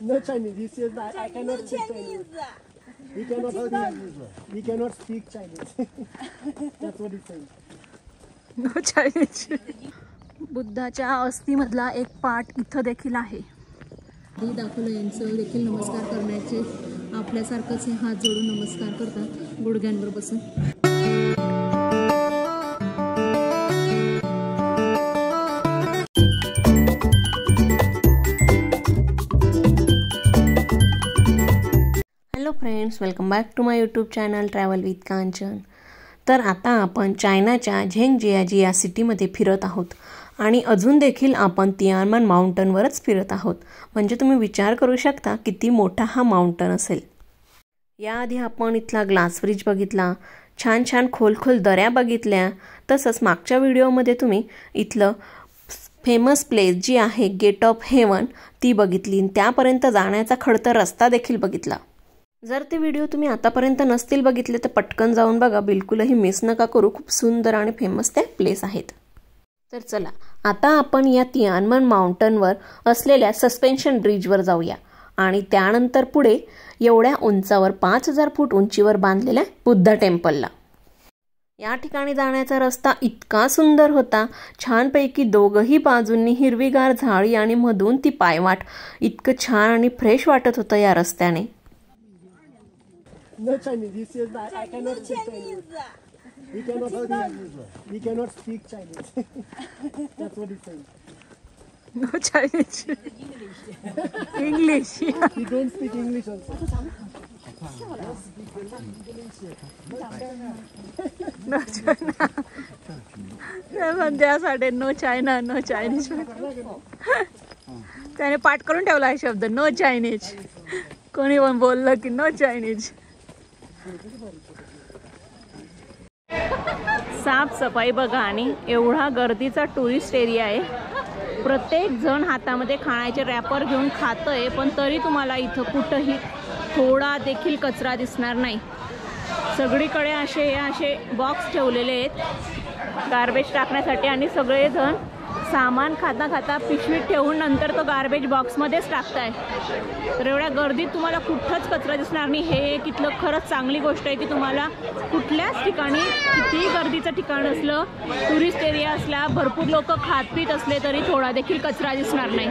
No Chinese. He says I cannot speak Chinese. We cannot speak Chinese. That's what he's saying. No Chinese. बुद्धाच्या अस्थीमधला एक पाठ इथं देखील आहे. हे दाखवलं यांचं देखील नमस्कार करण्याचे आपल्यासारखंच हे हात जोडून नमस्कार करतात गुडघ्यांवर बसून. Hello friends, welcome back to my YouTube channel travel with Kanchan. तर आता आपण चायनाच्या झेंगजियाजी या सिटीमध्ये फिरत आहोत आणि अजून देखील आपण तियानमन माउंटनवरच फिरत आहोत. म्हणजे तुम्ही विचार करू शकता किती मोठा हा माउंटन असेल. याआधी आपण इथला ग्लास ब्रिज बघितला, छान छान खोल दऱ्या बघितल्या. तसंच मागच्या व्हिडिओमध्ये तुम्ही इथलं फेमस प्लेस जी आहे गेट ऑफ हेवन ती बघितली, त्यापर्यंत जाण्याचा खडतर रस्ता देखील बघितला. जर ते व्हिडिओ तुम्ही आतापर्यंत नसतील बघितले तर पटकन जाऊन बघा, बिलकुलही मिस नका करू. खूप सुंदर आणि फेमस ते प्लेस आहेत. तर चला आता आपण या तियानमन माउंटनवर असलेल्या सस्पेन्शन ब्रिजवर जाऊया आणि त्यानंतर पुढे एवढ्या उंचावर 5000 फूट उंचीवर बांधलेल्या बुद्ध टेम्पलला. या ठिकाणी जाण्याचा रस्ता इतका सुंदर होता, छानपैकी दोघही बाजूंनी हिरवीगार झाडी आणि मधून ती पायवाट. इतकं छान आणि फ्रेश वाटत होतं या रस्त्याने. No Chinese. He says I cannot speak Chinese. We cannot speak Chinese. That's what he's saying. No Chinese. English. We don't speak English also. No China. त्यासाठी नो चायना नो चायनीज त्याने पाठ करून ठेवला आहे शब्द नो चायनीज. कोणी पण बोललं की नो चायनीज. साफसफाई बघा आणि एवढा गर्दीचा टुरिस्ट एरिया आहे. प्रत्येक जण हातामध्ये खाण्याचे रॅपर घेऊन खातंय, पण तरी तुम्हाला इथं कुठंही थोडा देखील कचरा दिसणार नाही. सगळीकडे असे बॉक्स ठेवलेले आहेत गार्बेज टाकण्यासाठी आणि सगळेजण सामान खाता खाता पिशवीत ठेवून नंतर तो गार्बेज बॉक्समध्येच टाकताय. तर एवढ्या गर्दीत तुम्हाला कुठंच कचरा दिसणार नाही. हे एक इथलं खरंच चांगली गोष्ट आहे की तुम्हाला कुठल्याच ठिकाणी कितीही गर्दीचं ठिकाण असलं, टुरिस्ट एरिया असला, भरपूर लोक खात पीत असले तरी थोडा देखील कचरा दिसणार नाही.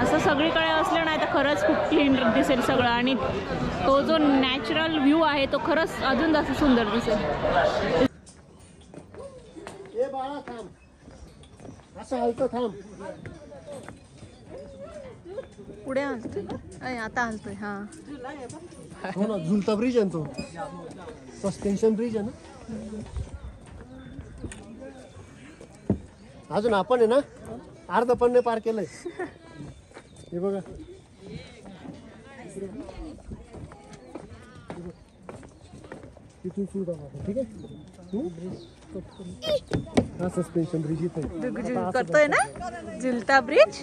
असं सगळीकडे असलं नाही तर खरंच खूप क्लीन दिसेल सगळं आणि तो जो नॅचरल व्ह्यू आहे तो खरंच अजून जास्त सुंदर दिसेल. बाळा थांब, असं हलतं थांब. पुढे हलतोय आता हलतोय. हा हो ना, झुलता ब्रिज आहे तो, सस्पेन्शन ब्रिज आहे ना. अजून आपण आहे ना अर्ध पण नाही पार केलंय. हे बघा तिथून सुरू ठीक आहे. हा सस्पेन्शन ब्रिज इथे करतोय ना, झुलता ब्रिज.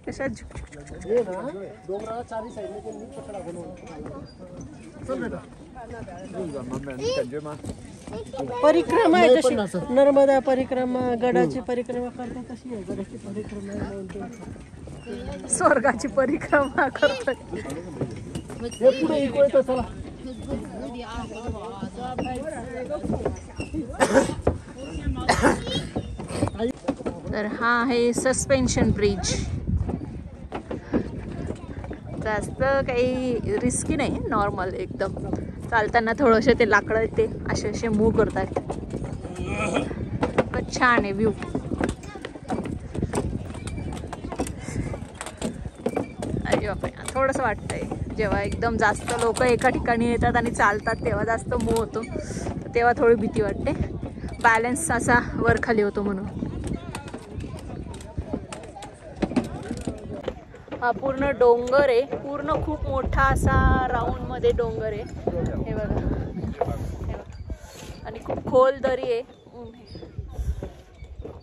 कशा हे ना डोंगराला चारी साईडने त्यांनी पकडा बनवला. परिक्रमा आहे तशी, नर्मदा परिक्रमा, गडाची परिक्रमा करते तशी आहे. गडाची परिक्रमा स्वर्गाची परिक्रमा करतोय. हे पुढे इकडे चला. तर हा आहे सस्पेन्शन ब्रिज. जास्त काही रिस्की नाही, नॉर्मल एकदम. चालताना थोडंसं ते लाकडं ते असे मूव्ह करतात. पण छान आहे व्ह्यू. अरे बापरे, थोडंसं वाटतंय जेव्हा एकदम जास्त लोक एका ठिकाणी येतात आणि चालतात तेव्हा जास्त मूव्ह होतो, तेव्हा थोडी भीती वाटते. बॅलन्स असा वर खाली होतो म्हणून. हा पूर्ण डोंगर आहे, पूर्ण खूप मोठा असा राऊंड मध्ये डोंगर आहे. हे बघा आणि खूप खोल दरी आहे.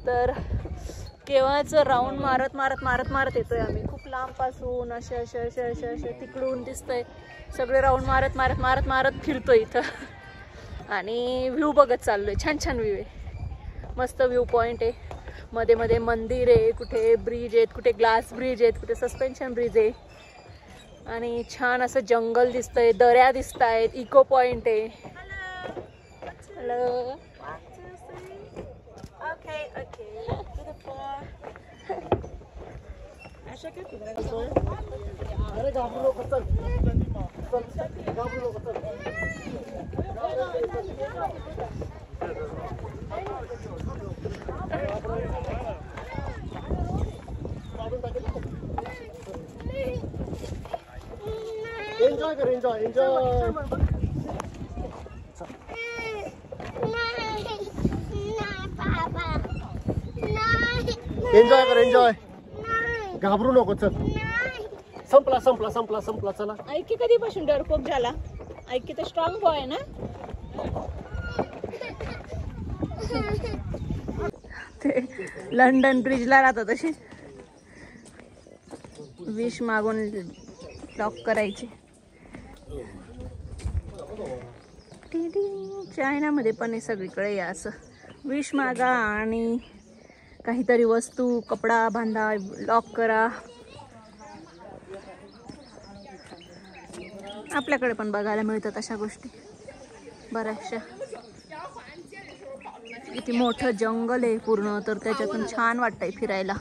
तर केव्हाच राऊंड मारत मारत मारत मारत येतोय आम्ही. खूप लांब पासून असे तिकडून दिसतंय. सगळे राऊंड मारत मारत मारत मारत फिरतोय इथं आणि व्ह्यू बघत चाललोय. छान छान व्ह्यू आहे, मस्त व्ह्यू पॉइंट आहे. मध्ये मध्ये मंदिर आहे, कुठे ब्रिज आहेत, कुठे ग्लास ब्रिज आहेत, कुठे सस्पेन्शन ब्रिज आहे आणि छान असं जंगल दिसतंय, दऱ्या दिसत आहेत, इको पॉइंट आहे. हॅलो. अरे घाबरू नको, चल घाबरू नको, चल. एन्जॉय कर, एन्जॉय एन्जॉय. एन्जॉय कर, एन्जॉय. घाबरू नको, चल. संपला संपला संपला संपला. चला. ऐकी कधीपासून डरपोक झाला? ऐकी तर स्ट्रॉंग बॉय आहे ना. ते लंडन ब्रिजला राहतात तसे विश मागून लॉक करायचे. चायनामध्ये पण हे सगळीकडे या असं विश मागा आणि काहीतरी वस्तू, कपडा बांधा, लॉक करा. आपल्याकडे पण बघायला मिळतात अशा गोष्टी बऱ्याचशा. किती मोठं जंगल आहे पूर्ण, तर त्याच्यातून छान वाटतंय फिरायला.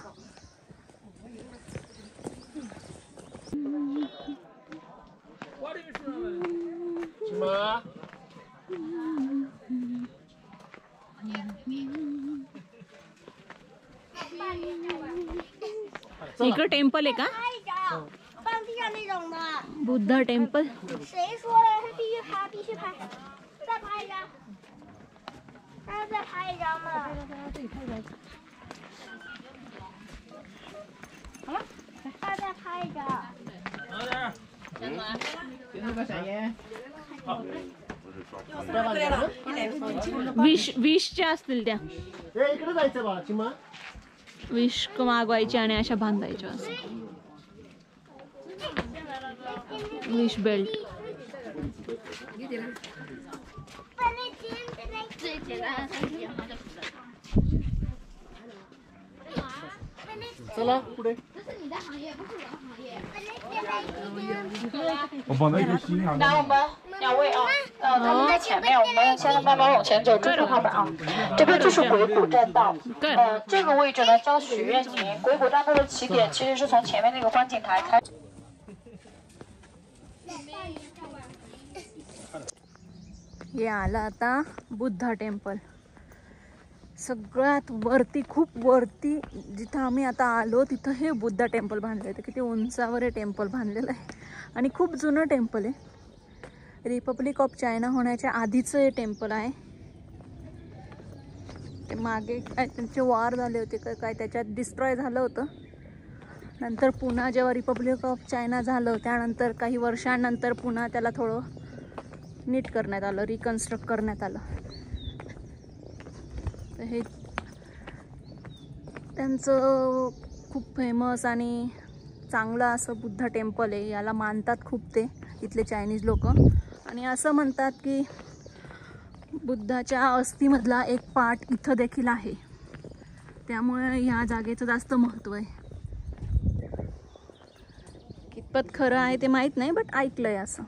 इकडे टेम्पल आहे का? बुद्ध टेम्पल. विशच्या असतील त्या. इकडे जायचं बाळा. चिमा विश मागवायचे आणि अशा बांधायच्या. Wish belt. चला पुढे. 我放在一个心上。那我们两位啊，他们在前面，我们现在慢慢往前走，这是踏板啊，这边就是鬼谷栈道。这个位置呢叫许愿井，鬼谷栈道的起点其实是从前面那个观景台开。 हे आलं आता बुद्धा टेम्पल. सगळ्यात वरती, खूप वरती जिथं आम्ही आता आलो तिथं हे बुद्धा टेम्पल बांधलं आहे. तर किती उंचावर हे टेम्पल बांधलेलं आहे आणि खूप जुनं टेम्पल आहे. रिपब्लिक ऑफ चायना होण्याच्या आधीचं हे टेम्पल आहे. ते मागे काय त्यांचे वॉर झाले होते का काय, त्याच्यात डिस्ट्रॉय झालं होतं. नंतर पुन्हा जेव्हा रिपब्लिक ऑफ चायना झालं त्यानंतर काही वर्षांनंतर पुन्हा त्याला थोडं नीट करण्यात आलं, रिकन्स्ट्रक्ट करण्यात आलं. तर हे त्यांचं खूप फेमस आणि चांगलं असं बुद्ध टेम्पल आहे. याला मानतात खूप ते इथले चायनीज लोक. आणि असं म्हणतात की बुद्धाच्या अस्थिमधला एक पार्ट इथं देखील आहे, त्यामुळे ह्या जागेचं जास्त महत्त्व आहे. कितपत खरं आहे ते माहीत नाही, बट ऐकलंय असं.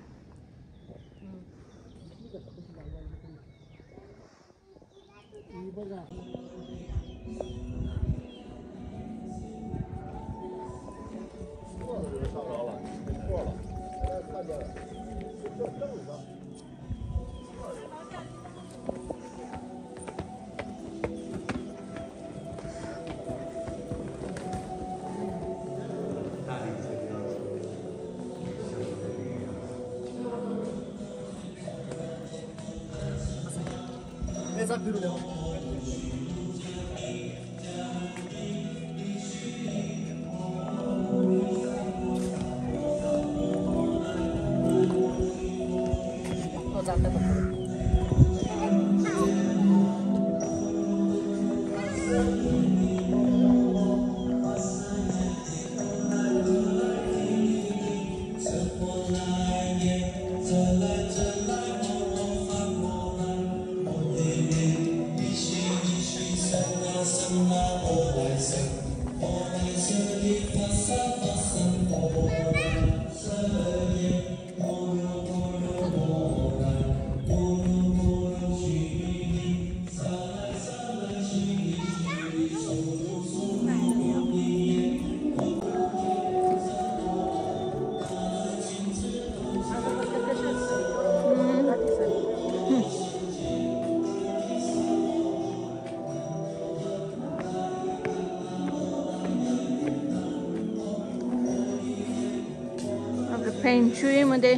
फेंगशुईमध्ये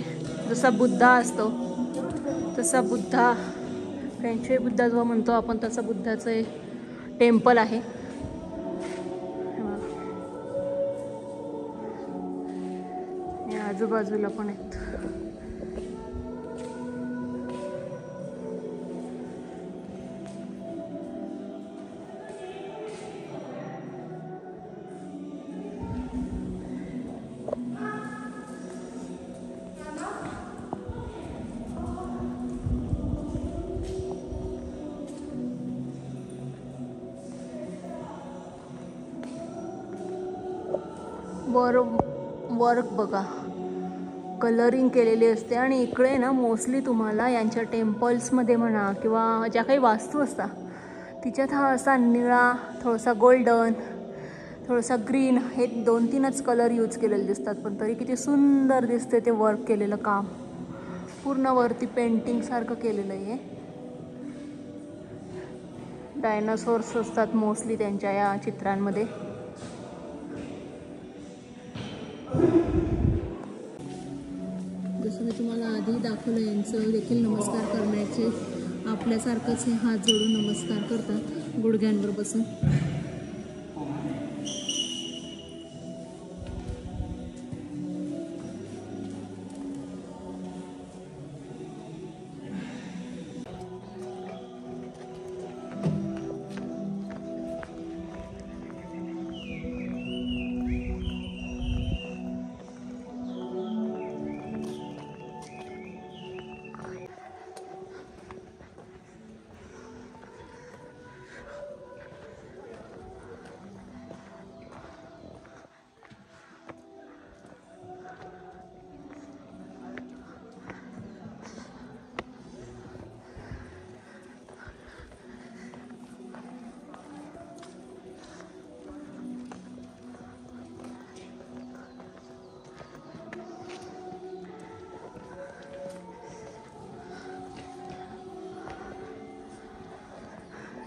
जसा बुद्धा असतो तसा बुद्धा, फेंगशुई बुद्धा जो म्हणतो आपण तसा बुद्धाचं एक टेम्पल आहे. या आजूबाजूला पण आहेत. वर्क बघा, कलरिंग केलेली असते. आणि इकडे ना मोस्टली तुम्हाला यांच्या टेम्पल्समध्ये म्हणा किंवा ज्या काही वास्तू असतात तिच्यात हा असा निळा, थोडासा गोल्डन, थोडासा ग्रीन, हे 2-3च कलर यूज केलेले दिसतात. पण तरी किती सुंदर दिसते ते वर्क केलेलं काम. पूर्ण वरती पेंटिंगसारखं केलेलं आहे. डायनासोर्स असतात मोस्टली त्यांच्या या चित्रांमध्ये. जसं मी तुम्हाला आधी दाखवलं, यांचं देखील नमस्कार करण्याचे आपल्यासारखंच हे हात जोडून नमस्कार करतात गुडघ्यांवर बसून.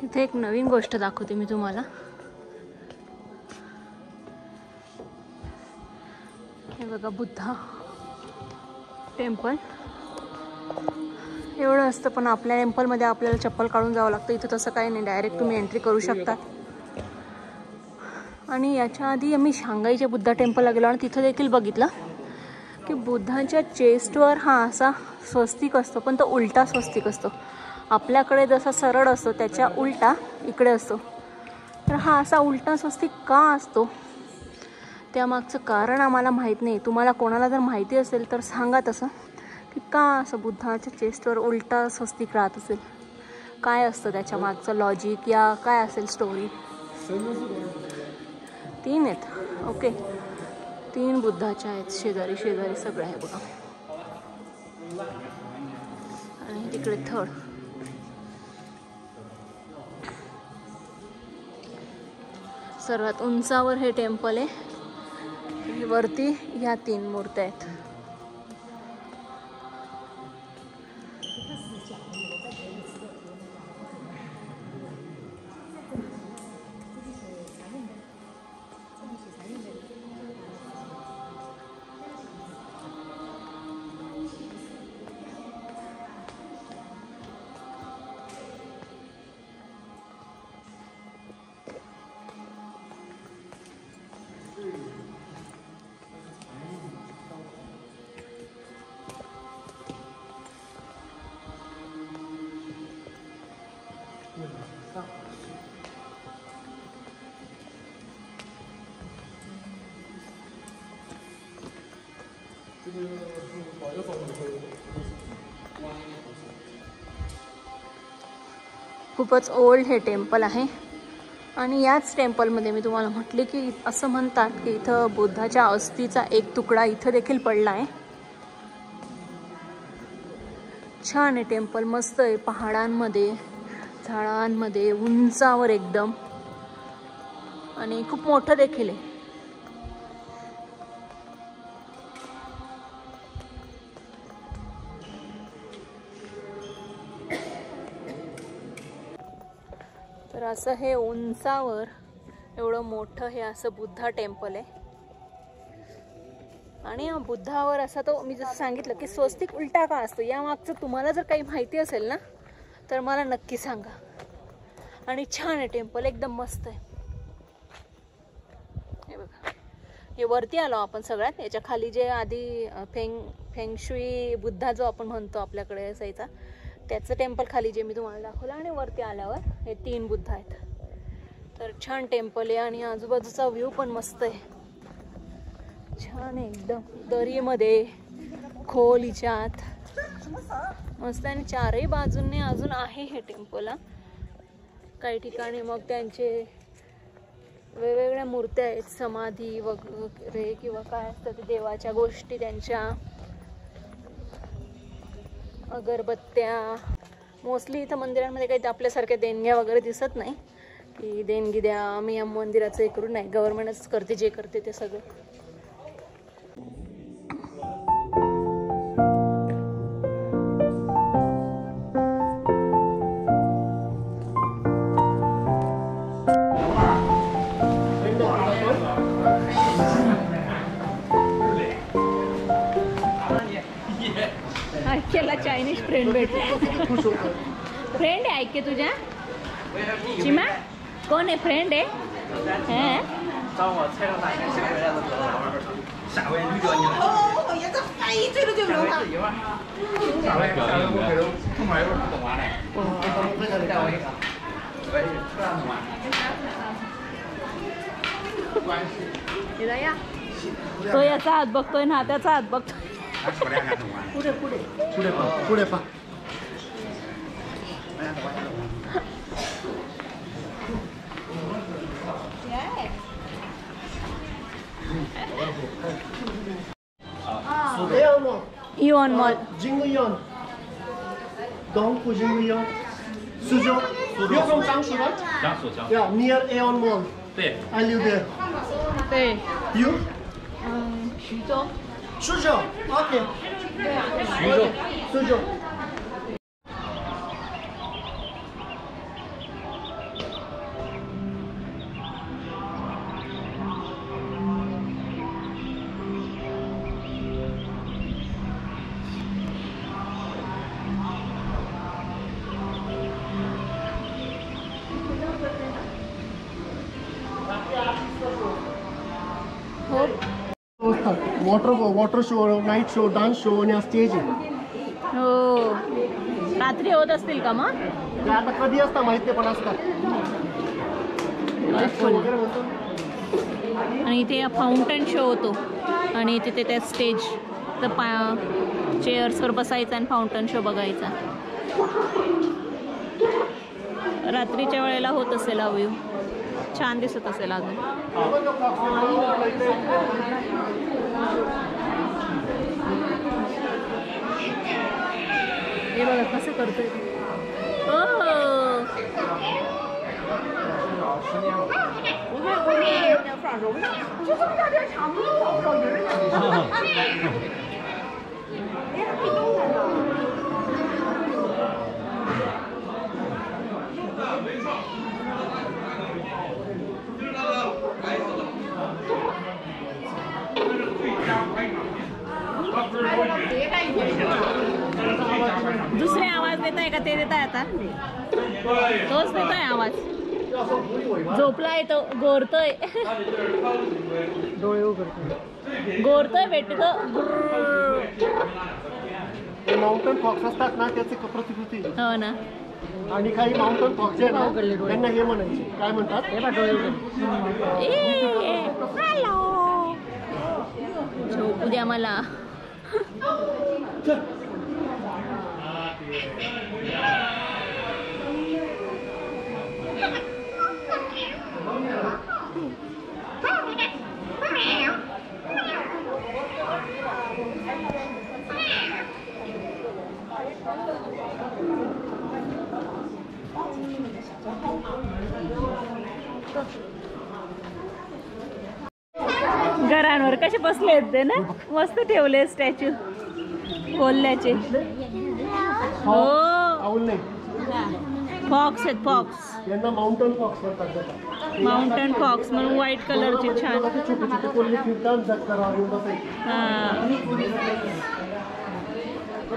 इथे एक नवीन गोष्ट दाखवते मी तुम्हाला. हे बघा, बुद्धा टेम्पल. एवढं असतं, पण आपल्या टेम्पलमध्ये आपल्याला चप्पल काढून जावं लागतं. इथं तसं काही नाही, डायरेक्ट तुम्ही एंट्री करू शकता. आणि याच्या आधी आम्ही शांघाईच्या बुद्धा टेम्पलला गेलो आणि तिथं देखील बघितलं की बुद्धाच्या चेस्टवर हा असा स्वस्तिक असतो, पण तो उलटा स्वस्तिक असतो. आपल्याकडे जसा सरळ असतो त्याच्या उलटा इकडे असतो. तर हा असा उलटा स्वस्तिक का असतो त्यामागचं कारण आम्हाला माहीत नाही. तुम्हाला कोणाला जर माहिती असेल तर सांगा तसं, की का असं बुद्धाच्या चेस्टवर उलटा स्वस्तिक राहत असेल. काय असतं त्याच्या मागचं लॉजिक या काय असेल स्टोरी. 3 आहेत. ओके, 3 बुद्धाच्या आहेत, शेजारी शेजारी सगळं आहे बघा. आणि तिकडे थर्ड. सर्वात उंचावर हे टेम्पल आहे. वरती ह्या 3 मूर्त्या आहेत. खूपच ओल्ड हे टेम्पल आहे. आणि याच टेम्पलमध्ये मी तुम्हाला म्हटले की असं म्हणतात की इथं बुद्धाच्या अस्थीचा एक तुकडा इथं देखील पडला आहे. छान आहे टेम्पल, मस्त आहे. पहाडांमध्ये, झाडांमध्ये, उंचावर एकदम, आणि खूप मोठं देखील आहे. तर असं हे उंचावर एवढं मोठं हे असं बुद्धा टेम्पल आहे. आणि या बुद्धावर असा तो, मी जसं सांगितलं की स्वस्तिक उलटा का असतो, यामागचं तुम्हाला जर काही माहिती असेल ना तर मला नक्की सांगा. आणि छान आहे टेम्पल, एकदम मस्त आहे. हे बघा, हे वरती आलो आपण सगळ्यात. याच्या खाली जे आधी फेंगशुई बुद्धा जो आपण म्हणतो आपल्याकडे असायचा, त्याचं टेम्पल खाली जे मी तुम्हाला दाखवलं, आणि वरती आल्यावर हे 3 बुद्ध आहेत. तर छान टेम्पल आहे आणि आजूबाजूचा व्ह्यू पण मस्त आहे. छान आहे एकदम, दरीमध्ये खोलीच्या आत मस्त. आणि चारही बाजूंनी अजून आहे हे टेम्पल. काही ठिकाणी मग त्यांचे वेगवेगळ्या मूर्त्या आहेत, समाधी वगैरे किंवा काय असतं ते देवाच्या गोष्टी, त्यांच्या अगरबत्त्या. मोस्टली इथं मंदिरांमध्ये काही आपल्यासारख्या देणग्या वगैरे दिसत नाही की देणगी द्या, आम्ही या मंदिराचं हे करू. नाही, गव्हर्नमेंटच करते जे करते ते सगळं. ऐक्याला चायनीज फ्रेंड भेटला. फ्रेंड आहे ऐक्य तुझ्या? चिमा कोण आहे? फ्रेंड आहे? तो याचा हात बघतोय ना, त्याचा हात बघतोय. पुढे पुढे पुढे पुढे पा. Ion Mall. Jinguyon. Dongpu Jinguyon. Suzhou. You're from Jiangsu, right? Jiangsu. Yeah, near Aeon Mall. I live there. 对 You? 徐州 Suzhou. Okay. 徐州。 Suzhou. Water show, night show, dance show आणि स्टेज आहे. हो, रात्री होत असतील का मग? ते आता कधी असतं माहित नाही, पण असतात. आणि इथे फाउंटन शो होतो आणि तिथे त्या स्टेज तर चेअर्सवर बसायचं आणि फाउंटन शो बघायचा. रात्रीच्या वेळेला होत असेल हा व्ह्यू, छान दिसत असेल अजून. हे बघा कसं करतोय. दुसरे आवाज देत आहे का ते देत आहे आता? तोच देत आहे आवाज. झोपलाय तो, गोरतोय, डोळे उघडतो, गोरतोय भेटतो. माउंटन फॉक्स असतात ना, त्याची प्रतिकृती. हो ना. आणि काही माउंटन फॉक्स आहे ना, त्यांना हे म्हणायचे, काय म्हणतात? हॅलो, झोपू द्या मला. घरांवर कसे बसले आहेत ते ना, मस्त ठेवले स्टॅच्यू कोल्ह्याचे. हो फॉक्स आहेत, फॉक्स माउंटन फॉक्स म्हणून व्हाईट कलरचे छान.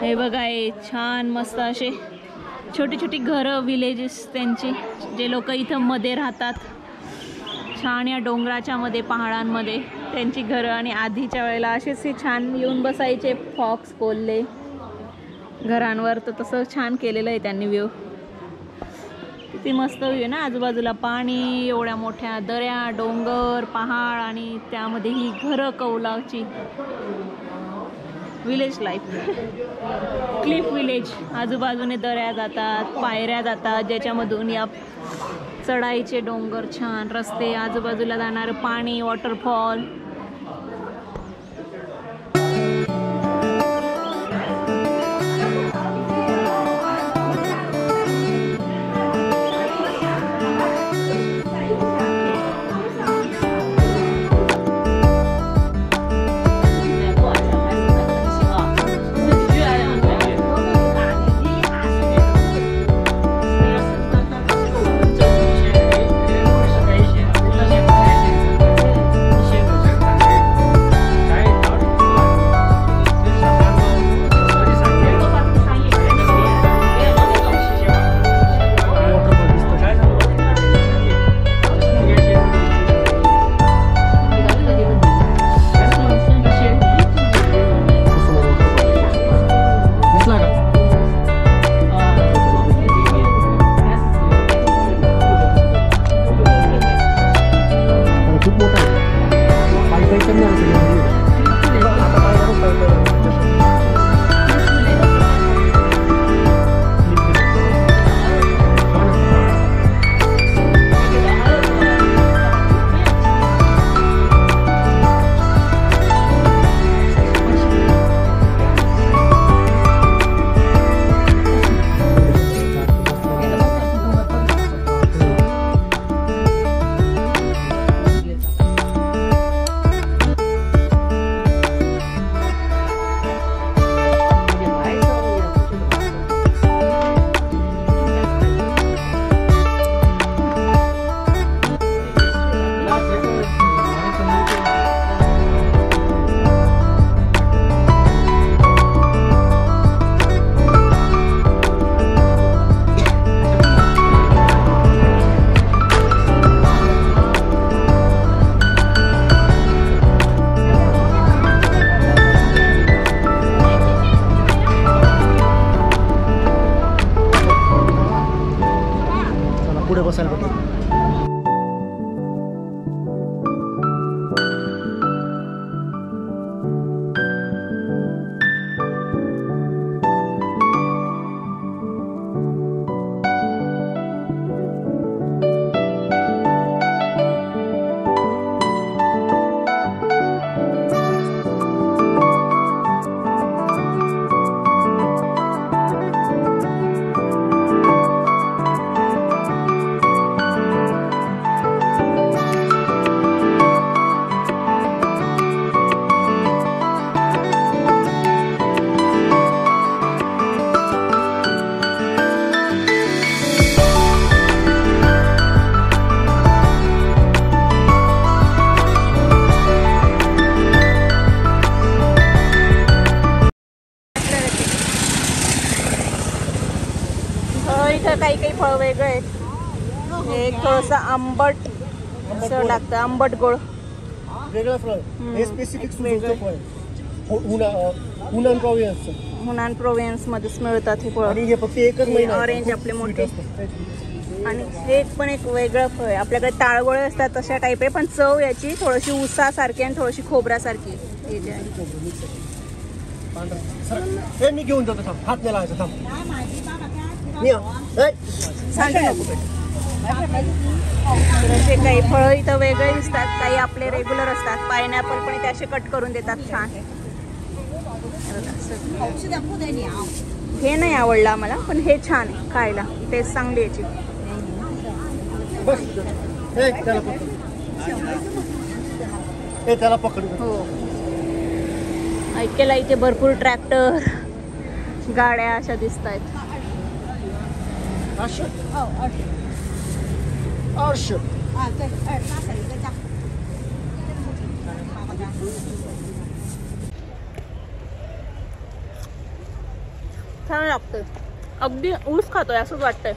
हे बघा हे छान मस्त असे छोटी छोटी घरं विलेजेस त्यांची, जे लोक इथं मध्ये राहतात छान या डोंगराच्या मध्ये पहाडांमध्ये त्यांची घरं. आणि आधीच्या वेळेला असेच हे छान येऊन बसायचे फॉक्स कोल्हे घरांवर. तर तसं छान केलेलं आहे त्यांनी व्ह्यू. किती मस्त व्ह्यू आहे ना, आजूबाजूला पाणी, एवढ्या मोठ्या दऱ्या, डोंगर, पहाड आणि त्यामध्ये ही घरं कौलाची. Village life, cliff village. आजूबाजूने दऱ्या जातात, पायऱ्या जातात ज्याच्यामधून या चढाईचे डोंगर, छान रस्ते, आजूबाजूला जाणारं पाणी, वॉटरफॉल. काही काही फळ वेगळं आहे. एक थोडंसं आंबट असं लागतं, आंबट गोड वेगळं फळ. हे स्पेसिफिक वेगळं फळ हुनान प्रोव्हिन्स. हुनान प्रोव्हिन्स मध्येच मिळतात हे फळ. आणि हे फक्त एकच महिना ऑरेंज आपले मोठे. आणि हे पण एक वेगळं फळ आहे. आपल्याकडे ताळगोळे असतात तशा टाईप आहे, पण चव याची थोडीशी उसासारखी आणि थोडीशी खोबऱ्यासारखी. हे जे आहे हे मी घेऊन जातो. हात नाही लावायचा. सांगते नको. असे काही फळं इथं वेगळे दिसतात, काही आपले रेग्युलर असतात. पायनॅपल पण इथे असे कट करून देतात छान. हे नाही आवडलं आम्हाला, पण हे छान आहे खायला, टेस्ट चांगली याची. त्याला पकड. हो, ऐकेला इथे भरपूर ट्रॅक्टर गाड्या अशा दिसत आहेत. छान लागतंय, अगदी ऊस खातोय असंच वाटतंय.